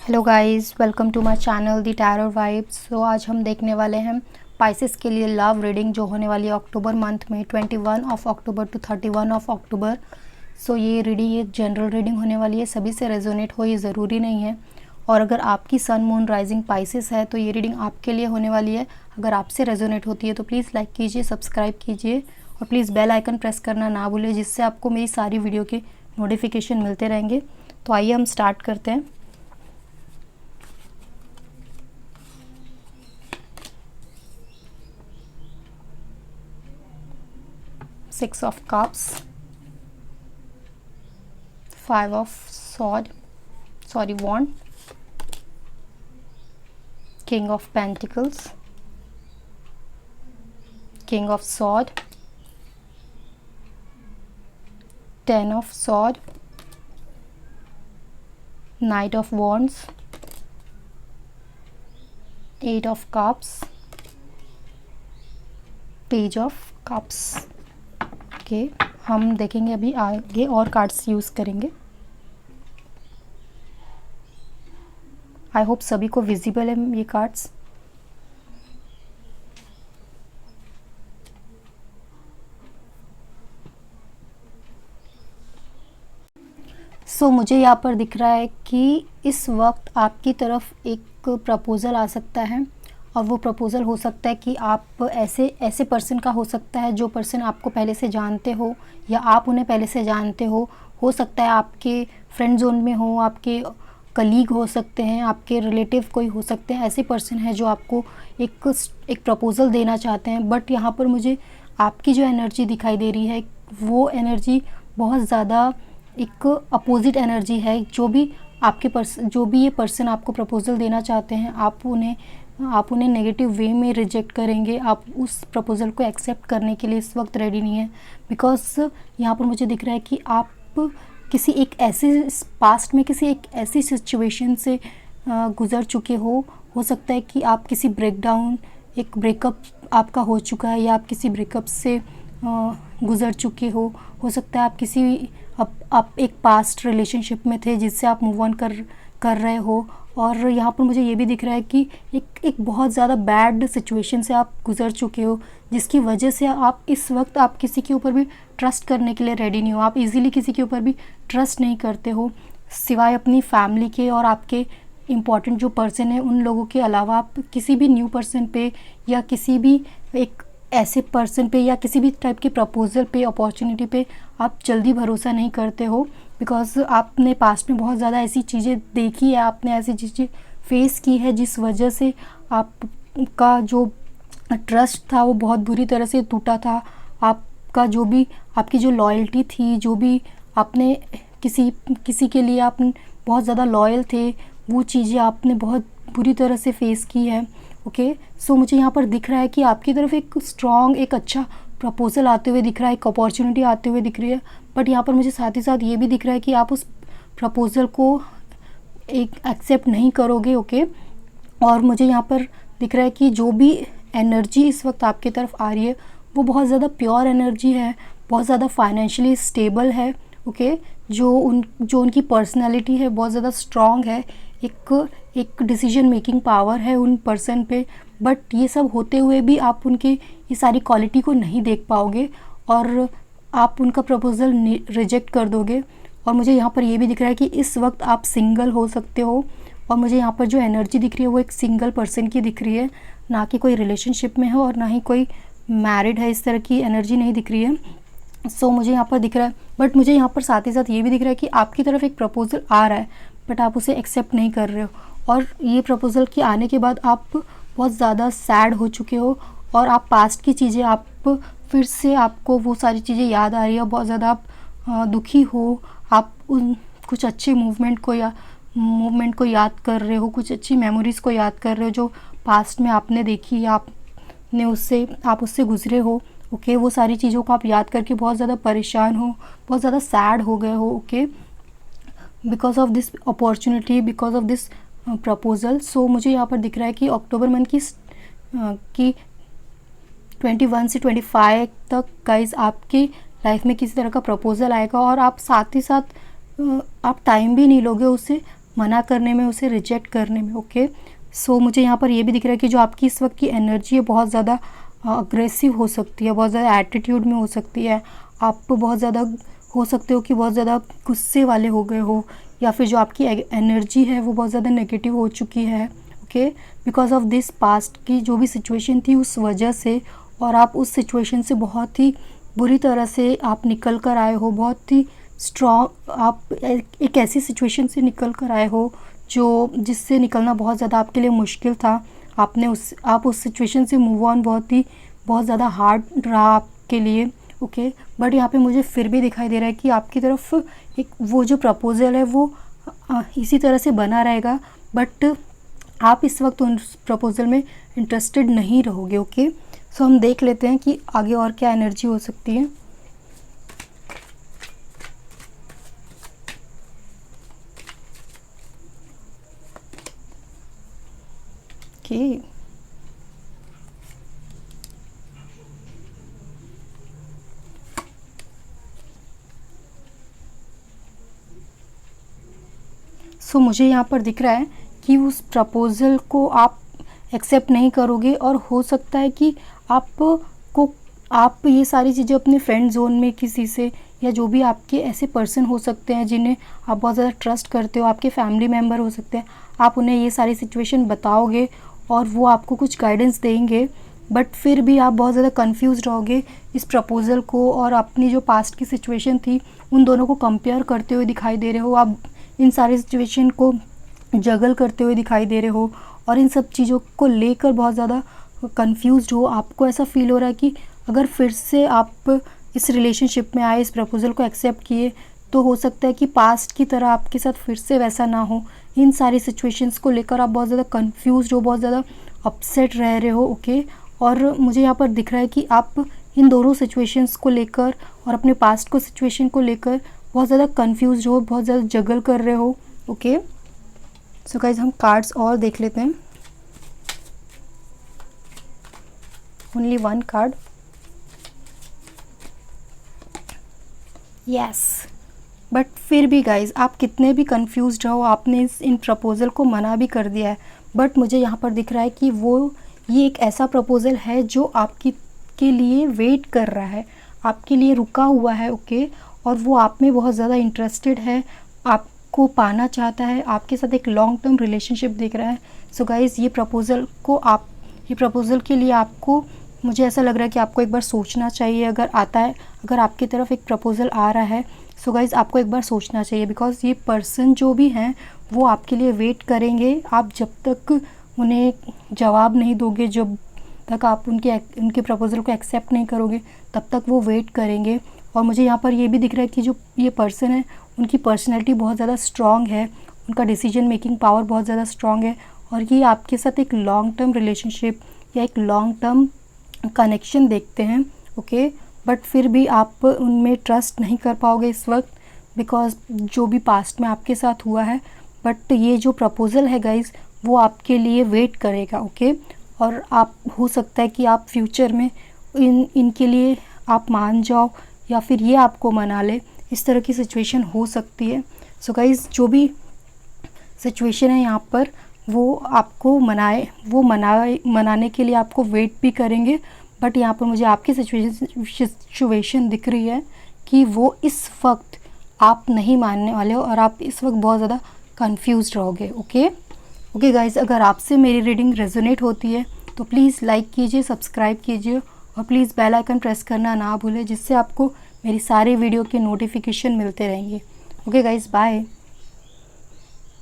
Hello guys, welcome to my channel the tarot vibes. So आज हम देखने वाले हैं पाइसेस के लिए लव रीडिंग जो होने वाली है अक्टूबर मंथ में 21 of October to 31 of October. So ये रीडिंग एक जनरल रीडिंग होने वाली है, सभी से रेजोनेट हो ये ज़रूरी नहीं है। और अगर आपकी सन मून राइजिंग पाइसेस है तो ये रीडिंग आपके लिए होने वाली है। अगर आपसे रेजोनेट होती है तो प्लीज़ लाइक कीजिए, सब्सक्राइब कीजिए और प्लीज़ बेल आइकन प्रेस करना ना भूलिए, जिससे आपको मेरी सारी वीडियो के नोटिफिकेशन मिलते रहेंगे। तो आइए हम स्टार्ट करते हैं। Six of Cups, Five of Wand, King of Pentacles, King of Sword, Ten of Sword, Knight of Wands, Eight of Cups, Page of Cups। Okay, हम देखेंगे अभी आगे और कार्ड्स यूज़ करेंगे। आई होप सभी को विजिबल है ये कार्ड्स। सो मुझे यहाँ पर दिख रहा है कि इस वक्त आपकी तरफ एक प्रपोज़ल आ सकता है, और वो प्रपोज़ल हो सकता है कि आप ऐसे पर्सन का हो सकता है जो पर्सन आपको पहले से जानते हो या आप उन्हें पहले से जानते हो सकता है आपके फ्रेंड जोन में हो, आपके कलीग हो सकते हैं, आपके रिलेटिव कोई हो सकते हैं। ऐसे पर्सन है जो आपको एक प्रपोज़ल देना चाहते हैं। बट यहाँ पर मुझे आपकी जो एनर्जी दिखाई दे रही है वो एनर्जी बहुत ज़्यादा एक अपोजिट एनर्जी है। जो भी ये पर्सन आपको प्रपोज़ल देना चाहते हैं, आप उन्हें नेगेटिव वे में रिजेक्ट करेंगे। आप उस प्रपोज़ल को एक्सेप्ट करने के लिए इस वक्त रेडी नहीं है, बिकॉज यहाँ पर मुझे दिख रहा है कि आप किसी एक ऐसी सिचुएशन से गुज़र चुके हो सकता है कि आप किसी एक ब्रेकअप आपका हो चुका है, या आप किसी ब्रेकअप से गुज़र चुके हो सकता है आप एक पास्ट रिलेशनशिप में थे जिससे आप मूव ऑन कर रहे हो। और यहाँ पर मुझे ये भी दिख रहा है कि एक बहुत ज़्यादा बैड सिचुएशन से आप गुज़र चुके हो, जिसकी वजह से आप किसी के ऊपर भी ट्रस्ट करने के लिए रेडी नहीं हो। आप इजीली किसी के ऊपर भी ट्रस्ट नहीं करते हो, सिवाय अपनी फैमिली के और आपके इम्पॉर्टेंट जो पर्सन है उन लोगों के अलावा। आप किसी भी न्यू पर्सन पे या किसी भी एक ऐसे पर्सन पे या किसी भी टाइप के प्रपोज़ल पे, अपॉर्चुनिटी पे आप जल्दी भरोसा नहीं करते हो, बिकॉज आपने पास्ट में बहुत ज़्यादा ऐसी चीज़ें देखी है, आपने ऐसी चीज़ें फेस की है जिस वजह से आपका जो ट्रस्ट था वो बहुत बुरी तरह से टूटा था। आपकी जो लॉयल्टी थी, जो भी आपने किसी के लिए आप बहुत ज़्यादा लॉयल थे, वो चीज़ें आपने बहुत बुरी तरह से फेस की है। ओके, सो मुझे यहाँ पर दिख रहा है कि आपकी तरफ एक अच्छा प्रपोज़ल आते हुए दिख रहा है, एक अपॉर्चुनिटी आते हुए दिख रही है। बट यहाँ पर मुझे साथ ही साथ ये भी दिख रहा है कि आप उस प्रपोज़ल को एक्सेप्ट नहीं करोगे। ओके, और मुझे यहाँ पर दिख रहा है कि जो भी एनर्जी इस वक्त आपकी तरफ आ रही है वो बहुत ज़्यादा प्योर एनर्जी है, बहुत ज़्यादा फाइनेंशियली स्टेबल है। ओके, जो उनकी पर्सनैलिटी है बहुत ज़्यादा स्ट्रॉन्ग है, एक डिसीजन मेकिंग पावर है उन पर्सन पे। बट ये सब होते हुए भी आप उनके ये सारी क्वालिटी को नहीं देख पाओगे और आप उनका प्रपोज़ल रिजेक्ट कर दोगे। और मुझे यहाँ पर ये भी दिख रहा है कि इस वक्त आप सिंगल हो सकते हो, और मुझे यहाँ पर जो एनर्जी दिख रही है वो एक सिंगल पर्सन की दिख रही है, ना कि कोई रिलेशनशिप में हो और ना ही कोई मैरिड है। इस तरह की एनर्जी नहीं दिख रही है। सो मुझे यहाँ पर दिख रहा है, बट मुझे यहाँ पर साथ ही साथ ये भी दिख रहा है कि आपकी तरफ एक प्रपोज़ल आ रहा है बट आप उसे एक्सेप्ट नहीं कर रहे हो। और ये प्रपोज़ल के आने के बाद आप बहुत ज़्यादा सैड हो चुके हो, और आप पास्ट की चीज़ें फिर से आपको वो सारी चीज़ें याद आ रही है, बहुत ज़्यादा आप दुखी हो। आप कुछ अच्छे मूवमेंट को याद कर रहे हो, कुछ अच्छी मेमोरीज़ को याद कर रहे हो जो पास्ट में आपने देखी, आप उससे गुजरे हो। ओके, वो सारी चीज़ों को आप याद करके बहुत ज़्यादा परेशान हो, बहुत ज़्यादा सैड हो गए हो। Okay, because of this opportunity, because of this proposal. So मुझे यहाँ पर दिख रहा है कि अक्टूबर मंथ की 21 से 25 तक गाइज आपकी लाइफ में किसी तरह का प्रपोज़ल आएगा, और आप साथ ही साथ आप टाइम भी नहीं लोगे उसे मना करने में, उसे रिजेक्ट करने में। ओके, सो मुझे यहाँ पर ये भी दिख रहा है कि जो आपकी इस वक्त की एनर्जी है बहुत ज़्यादा अग्रेसिव हो सकती है, बहुत ज़्यादा एटीट्यूड में हो सकती है। आप बहुत ज़्यादा हो सकते हो कि बहुत ज़्यादा गुस्से वाले हो गए हो, या फिर जो आपकी एनर्जी है वो बहुत ज़्यादा नेगेटिव हो चुकी है। Okay, because of this past की जो भी सिचुएशन थी उस वजह से, और आप उस सिचुएशन से बहुत ही बुरी तरह से आप निकल कर आए हो, बहुत ही स्ट्रॉन्ग। आप एक ऐसी सिचुएशन से निकल कर आए हो जिससे निकलना बहुत ज़्यादा आपके लिए मुश्किल था। आप उस सिचुएशन से मूव ऑन बहुत ज़्यादा हार्ड रहा आपके लिए। ओके, बट यहाँ पे मुझे फिर भी दिखाई दे रहा है कि आपकी तरफ एक वो जो प्रपोज़ल है वो इसी तरह से बना रहेगा, बट आप इस वक्त उस प्रपोज़ल में इंटरेस्टेड नहीं रहोगे। ओके, सो हम देख लेते हैं कि आगे और क्या एनर्जी हो सकती है। ओके, सो मुझे यहाँ पर दिख रहा है कि उस प्रपोज़ल को आप एक्सेप्ट नहीं करोगे, और हो सकता है कि आप ये सारी चीज़ें अपने फ्रेंड जोन में किसी से, या जो भी आपके ऐसे पर्सन हो सकते हैं जिन्हें आप बहुत ज़्यादा ट्रस्ट करते हो, आपके फैमिली मेम्बर हो सकते हैं, आप उन्हें ये सारी सिचुएशन बताओगे और वो आपको कुछ गाइडेंस देंगे, बट फिर भी आप बहुत ज़्यादा कंफ्यूज रहोगे इस प्रपोज़ल को, और अपनी जो पास्ट की सिचुएशन थी उन दोनों को कंपेयर करते हुए दिखाई दे रहे हो। आप इन सारी सिचुएशन को जगल करते हुए दिखाई दे रहे हो, और इन सब चीज़ों को लेकर बहुत ज़्यादा कंफ्यूज्ड हो। आपको ऐसा फील हो रहा है कि अगर फिर से आप इस रिलेशनशिप में आए, इस प्रपोज़ल को एक्सेप्ट किए, तो हो सकता है कि पास्ट की तरह आपके साथ फिर से वैसा ना हो। इन सारी सिचुएशंस को लेकर आप बहुत ज़्यादा कंफ्यूज्ड हो, बहुत ज़्यादा अपसेट रह रहे हो। ओके, और मुझे यहाँ पर दिख रहा है कि आप इन दोनों सिचुएशंस को लेकर और अपने पास्ट को सिचुएशन को लेकर बहुत ज़्यादा कंफ्यूज्ड हो, बहुत ज़्यादा जगल कर रहे हो। ओके, सो गाइज हम कार्ड्स और देख लेते हैं। Only one card. Yes, but फिर भी गाइज आप कितने भी कंफ्यूज्ड रहो, आपने इन प्रपोज़ल को मना भी कर दिया है, बट मुझे यहाँ पर दिख रहा है कि ये एक ऐसा प्रपोज़ल है जो आपकी के लिए वेट कर रहा है, आपके लिए रुका हुआ है। ओके, और वो आप में बहुत ज़्यादा इंटरेस्टेड है, आपको पाना चाहता है, आपके साथ एक लॉन्ग टर्म रिलेशनशिप दिख रहा है। सो गाइज़ ये प्रपोज़ल के लिए आपको, मुझे ऐसा लग रहा है कि आपको एक बार सोचना चाहिए। अगर आपकी तरफ एक प्रपोज़ल आ रहा है, सो गाइज़ आपको एक बार सोचना चाहिए, बिकॉज़ ये पर्सन जो भी हैं वो आपके लिए वेट करेंगे। आप जब तक उन्हें जवाब नहीं दोगे, जब तक आप उनके प्रपोज़ल को एक्सेप्ट नहीं करोगे, तब तक वो वेट करेंगे। और मुझे यहाँ पर ये भी दिख रहा है कि जो ये पर्सन है उनकी पर्सनैलिटी बहुत ज़्यादा स्ट्रॉन्ग है, उनका डिसीजन मेकिंग पावर बहुत ज़्यादा स्ट्रॉन्ग है, और ये आपके साथ एक लॉन्ग टर्म रिलेशनशिप या एक लॉन्ग टर्म कनेक्शन देखते हैं। ओके, बट फिर भी आप उनमें ट्रस्ट नहीं कर पाओगे इस वक्त, बिकॉज जो भी पास्ट में आपके साथ हुआ है। बट ये जो प्रपोज़ल है गाइज़ वो आपके लिए वेट करेगा। ओके, और आप हो सकता है कि आप फ्यूचर में इनके लिए आप मान जाओ, या फिर ये आपको मना ले, इस तरह की सिचुएशन हो सकती है। सो गाइज़ जो भी सिचुएशन है यहाँ पर वो आपको मनाने के लिए आपको वेट भी करेंगे, बट यहाँ पर मुझे आपकी सिचुएशन दिख रही है कि वो इस वक्त आप नहीं मानने वाले हो, और आप इस वक्त बहुत ज़्यादा कंफ्यूज रहोगे। ओके गाइज़, अगर आपसे मेरी रीडिंग रेजोनेट होती है तो प्लीज़ लाइक कीजिए, सब्सक्राइब कीजिए, और प्लीज़ बेल आइकन प्रेस करना ना भूलें, जिससे आपको मेरी सारी वीडियो के नोटिफिकेशन मिलते रहेंगे। Okay guys, bye.